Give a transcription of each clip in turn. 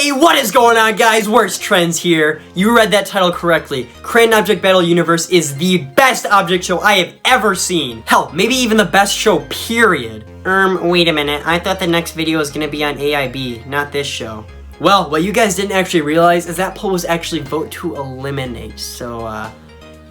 Hey, what is going on, guys? Worst Trends here. You read that title correctly. Crayon Object Battle Universe is the best object show I have ever seen. Hell, maybe even the best show, period. Wait a minute. I thought the next video was gonna be on AIB, not this show. Well, what you guys didn't actually realize is that poll was actually vote to eliminate, so,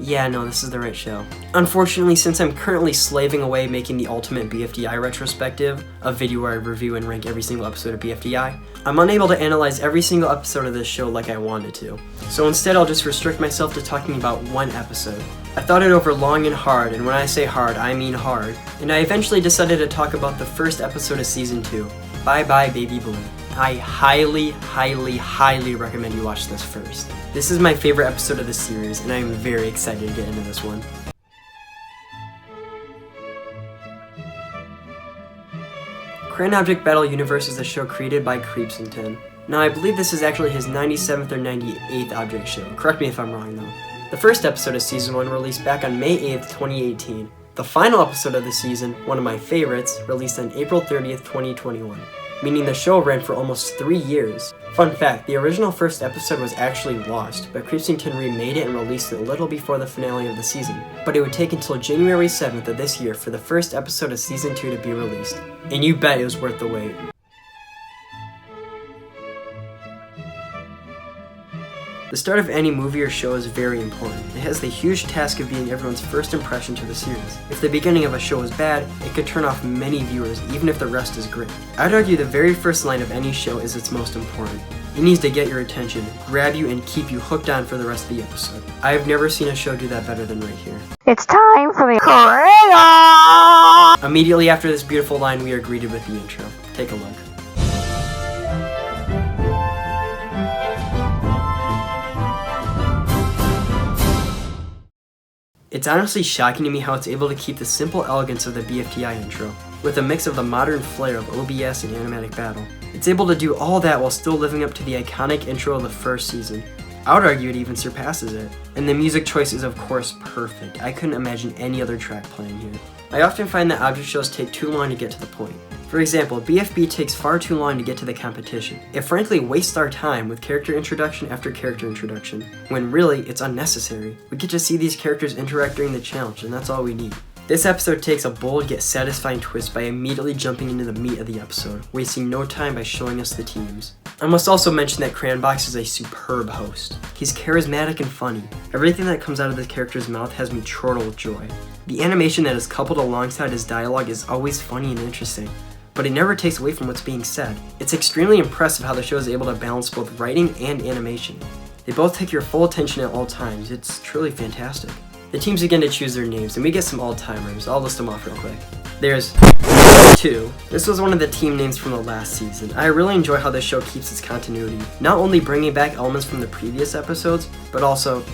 yeah, no, this is the right show. Unfortunately, since I'm currently slaving away making the ultimate BFDI retrospective, a video where I review and rank every single episode of BFDI, I'm unable to analyze every single episode of this show like I wanted to. So instead, I'll just restrict myself to talking about one episode. I thought it over long and hard, and when I say hard, I mean hard, and I eventually decided to talk about the first episode of Season 2, Bye Bye Baby Blue. I highly, highly, highly recommend you watch this first. This is my favorite episode of the series, and I am very excited to get into this one. Crayon Object Battle Universe is a show created by Crayon. Now, I believe this is actually his 97th or 98th object show. Correct me if I'm wrong, though. The first episode of Season 1 released back on May 8th, 2018. The final episode of the season, one of my favorites, released on April 30th, 2021. Meaning the show ran for almost 3 years. Fun fact, the original first episode was actually lost, but Crayon remade it and released it a little before the finale of the season. But it would take until January 7th of this year for the first episode of Season 2 to be released. And you bet it was worth the wait. The start of any movie or show is very important. It has the huge task of being everyone's first impression to the series. If the beginning of a show is bad, it could turn off many viewers, even if the rest is great. I'd argue the very first line of any show is its most important. It needs to get your attention, grab you, and keep you hooked on for the rest of the episode. I've never seen a show do that better than right here. It's time for the Crayon! Immediately after this beautiful line, we are greeted with the intro. Take a look. It's honestly shocking to me how it's able to keep the simple elegance of the BFDI intro, with a mix of the modern flair of OBS and animatic battle. It's able to do all that while still living up to the iconic intro of the first season. I would argue it even surpasses it. And the music choice is of course perfect. I couldn't imagine any other track playing here. I often find that object shows take too long to get to the point. For example, BFB takes far too long to get to the competition. It frankly wastes our time with character introduction after character introduction, when really, it's unnecessary. We get to see these characters interact during the challenge, and that's all we need. This episode takes a bold yet satisfying twist by immediately jumping into the meat of the episode, wasting no time by showing us the teams. I must also mention that Crayonbox is a superb host. He's charismatic and funny. Everything that comes out of the character's mouth has me chortle with joy. The animation that is coupled alongside his dialogue is always funny and interesting, but it never takes away from what's being said. It's extremely impressive how the show is able to balance both writing and animation. They both take your full attention at all times. It's truly fantastic. The teams begin to choose their names, and we get some all-timers. I'll list them off real quick. There's 2. This was one of the team names from the last season. I really enjoy how this show keeps its continuity, not only bringing back elements from the previous episodes, but also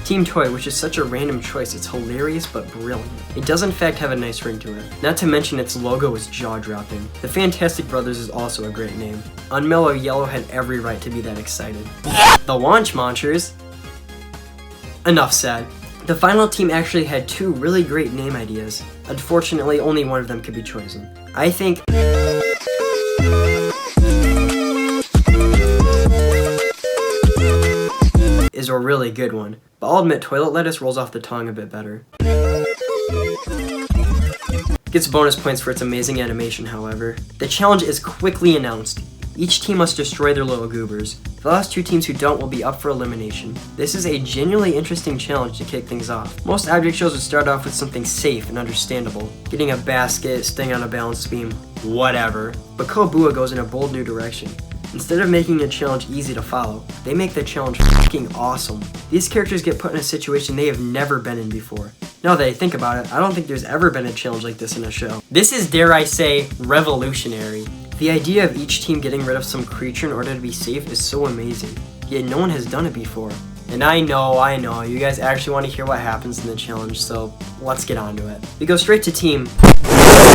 Team Toy, which is such a random choice. It's hilarious but brilliant. It does in fact have a nice ring to it. Not to mention its logo is jaw-dropping. The Fantastic Brothers is also a great name. Unmellow Yellow had every right to be that excited. The Launch Monsters. Enough said. The final team actually had 2 really great name ideas. Unfortunately, only one of them could be chosen. I think is a really good one, but I'll admit Toilet Lettuce rolls off the tongue a bit better. Gets bonus points for its amazing animation, however. The challenge is quickly announced. Each team must destroy their little goobers. The last 2 teams who don't will be up for elimination. This is a genuinely interesting challenge to kick things off. Most object shows would start off with something safe and understandable. Getting a basket, staying on a balance beam, whatever. But Kobua goes in a bold new direction. Instead of making a challenge easy to follow, they make the challenge fucking awesome. These characters get put in a situation they have never been in before. Now that I think about it, I don't think there's ever been a challenge like this in a show. This is, dare I say, revolutionary. The idea of each team getting rid of some creature in order to be safe is so amazing, yet no one has done it before. And I know, you guys actually want to hear what happens in the challenge, so let's get on to it. We go straight to Team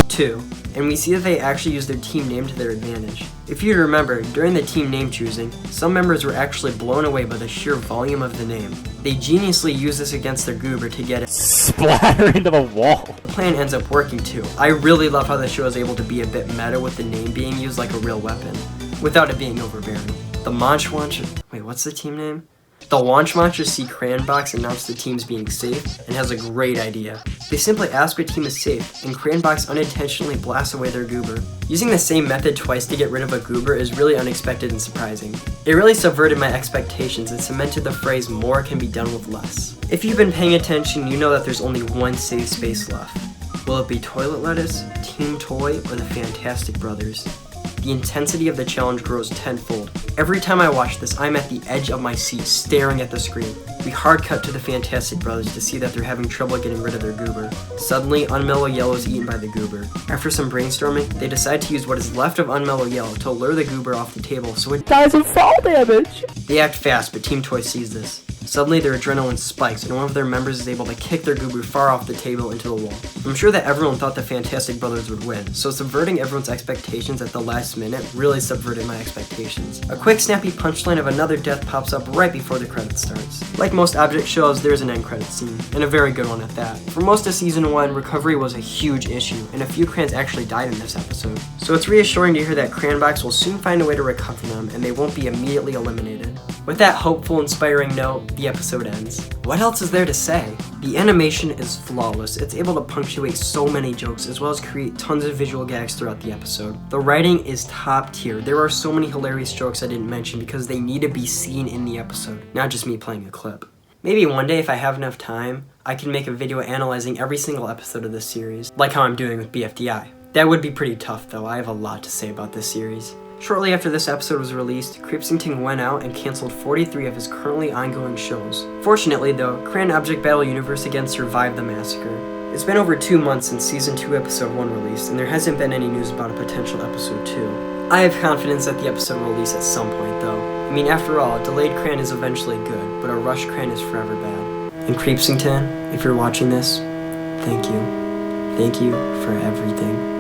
2, and we see that they actually use their team name to their advantage. If you remember, during the team name choosing, some members were actually blown away by the sheer volume of the name. They geniusly use this against their goober to get it splatter into the wall. The plan ends up working too. I really love how the show is able to be a bit meta with the name being used like a real weapon, without it being overbearing. The what's the team name? The Launch Monsters see Crayon Box announce the team's being safe and has a great idea. They simply ask what team is safe, and Crayon Box unintentionally blasts away their goober. Using the same method twice to get rid of a goober is really unexpected and surprising. It really subverted my expectations and cemented the phrase more can be done with less. If you've been paying attention, you know that there's only one safe space left. Will it be Toilet Lettuce, Team Toy, or the Fantastic Brothers? The intensity of the challenge grows tenfold. Every time I watch this, I'm at the edge of my seat staring at the screen. We hard cut to the Fantastic Brothers to see that they're having trouble getting rid of their goober. Suddenly, Unmellow Yellow is eaten by the goober. After some brainstorming, they decide to use what is left of Unmellow Yellow to lure the goober off the table so it Dies of fall damage. They act fast, but Team Toy sees this. Suddenly, their adrenaline spikes, and one of their members is able to kick their goober far off the table into the wall. I'm sure that everyone thought the Fantastic Brothers would win, so subverting everyone's expectations at the last minute really subverted my expectations. A quick snappy punchline of another death pops up right before the credits starts. Like most object shows, there's an end credits scene, and a very good one at that. For most of Season 1, recovery was a huge issue, and a few crayons actually died in this episode. So it's reassuring to hear that Crayon Box will soon find a way to recover them, and they won't be immediately eliminated. With that hopeful, inspiring note, the episode ends. What else is there to say? The animation is flawless. It's able to punctuate so many jokes as well as create tons of visual gags throughout the episode. The writing is top tier. There are so many hilarious jokes I didn't mention because they need to be seen in the episode, not just me playing a clip. Maybe one day if I have enough time, I can make a video analyzing every single episode of this series, like how I'm doing with BFDI. That would be pretty tough though. I have a lot to say about this series. Shortly after this episode was released, Creepsington went out and canceled 43 of his currently ongoing shows. Fortunately though, Crayon Object Battle Universe again survived the massacre. It's been over 2 months since Season 2 Episode 1 released, and there hasn't been any news about a potential Episode 2. I have confidence that the episode will release at some point though. I mean, after all, a delayed Crayon is eventually good, but a rushed Crayon is forever bad. And Creepsington, if you're watching this, thank you. Thank you for everything.